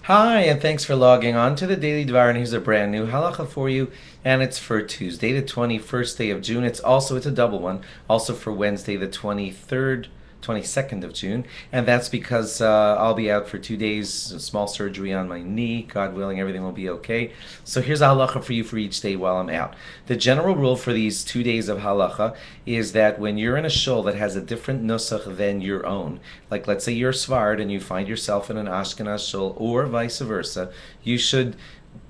Hi, and thanks for logging on to the Daily Dvar. And here's a brand new halacha for you, and it's for Tuesday, the 21st day of June. It's a double one, also for Wednesday, the 23rd. 22nd of June, and that's because I'll be out for 2 days, a small surgery on my knee. God willing, everything will be okay. So here's a halacha for you for each day while I'm out. The general rule for these 2 days of halacha is that when you're in a shul that has a different nusach than your own, like let's say you're Svard and you find yourself in an Ashkenaz shul, or vice versa, you should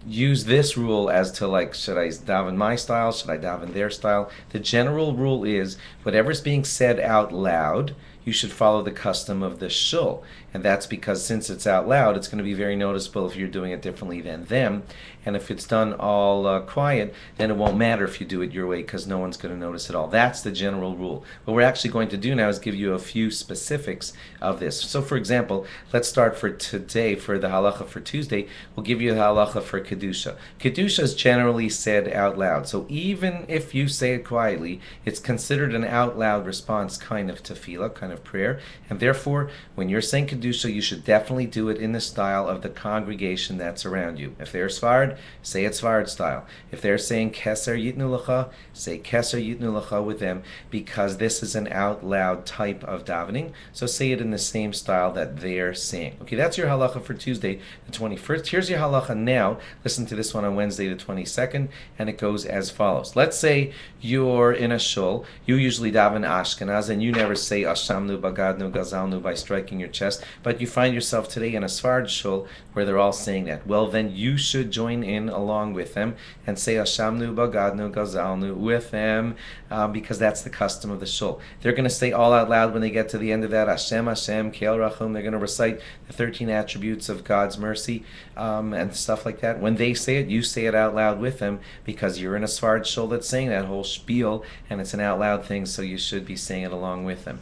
use this rule as to, like, should I daven my style, should I daven their style. The general rule is whatever's being said out loud, you should follow the custom of the shul. And that's because since it's out loud, it's going to be very noticeable if you're doing it differently than them. And if it's done all quiet, then it won't matter if you do it your way because no one's going to notice at all. That's the general rule. What we're actually going to do now is give you a few specifics of this. So for example, let's start for today, for the halacha for Tuesday, we'll give you the halacha for Kedusha. Kedusha is generally said out loud. So even if you say it quietly, it's considered an out loud response, kind of tefillah, kind of prayer. And therefore, when you're saying Kedusha, you should definitely do it in the style of the congregation that's around you. If they're Sfard, say it Sfard style. If they're saying Keser Yitnu Lecha, say Keser Yitnu Lecha with them, because this is an out loud type of davening. So say it in the same style that they're saying. Okay, that's your halacha for Tuesday, the 21st. Here's your halacha now. Listen to this one on Wednesday, the 22nd, and it goes as follows. Let's say you're in a shul. You usually daven Ashkenaz, and you never say Ashamnu, Bagadnu, Gazalnu by striking your chest, but you find yourself today in a Sfard shul where they're all saying that. Well, then you should join in along with them and say Ashamnu, Bagadnu, Gazalnu with them, because that's the custom of the shul. They're going to say all out loud when they get to the end of that, Hashem, Hashem, Keil Rachum. They're going to recite the 13 attributes of God's mercy and stuff like that. When they say it, you say it out loud with them because you're in a Sfard shul that's saying that whole spiel, and it's an out loud thing, so you should be saying it along with them.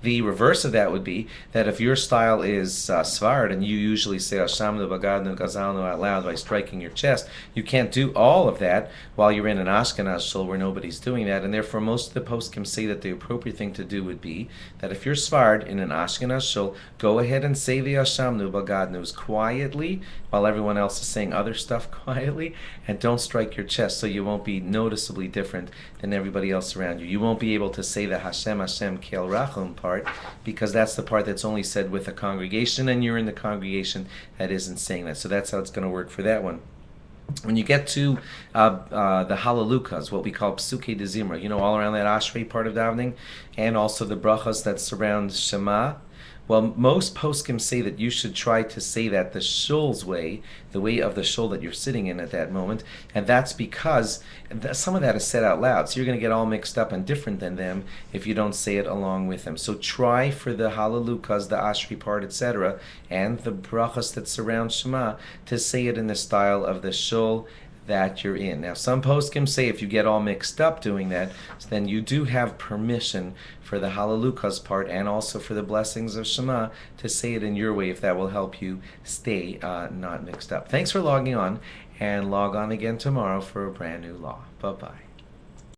The reverse of that would be that if your style is Svard and you usually say Ashamnu, Bagadnu, Gazalnu out loud by striking your chest, you can't do all of that while you're in an Ashkenaz shul where nobody's doing that, and therefore most of the poskim say that the appropriate thing to do would be that if you're Svard in an Ashkenaz shul, go ahead and say the Ashamnu, Bagadnus quietly while everyone else is saying other stuff quietly, and don't strike your chest so you won't be noticeably different than everybody else around you. You won't be able to say the Hashem, Hashem, Keil Rachum part, because that's the part that's only said with a congregation, and you're in the congregation that isn't saying that. So that's how it's going to work for that one. When you get to the halalukas, what we call psuke de zimra, all around that ashrei part of davening, and also the brachas that surround Shema, well, most poskim say that you should try to say that the shul's way, the way of the shul that you're sitting in at that moment, and that's because some of that is said out loud, so you're going to get all mixed up and different than them if you don't say it along with them. So try for the halalukas, the ashri part, etc., and the brachas that surround Shema to say it in the style of the shul that you're in. Now, some poskim say if you get all mixed up doing that, then you do have permission for the halalukas part and also for the blessings of Shema to say it in your way, if that will help you stay not mixed up. Thanks for logging on, and log on again tomorrow for a brand new law. Bye-bye.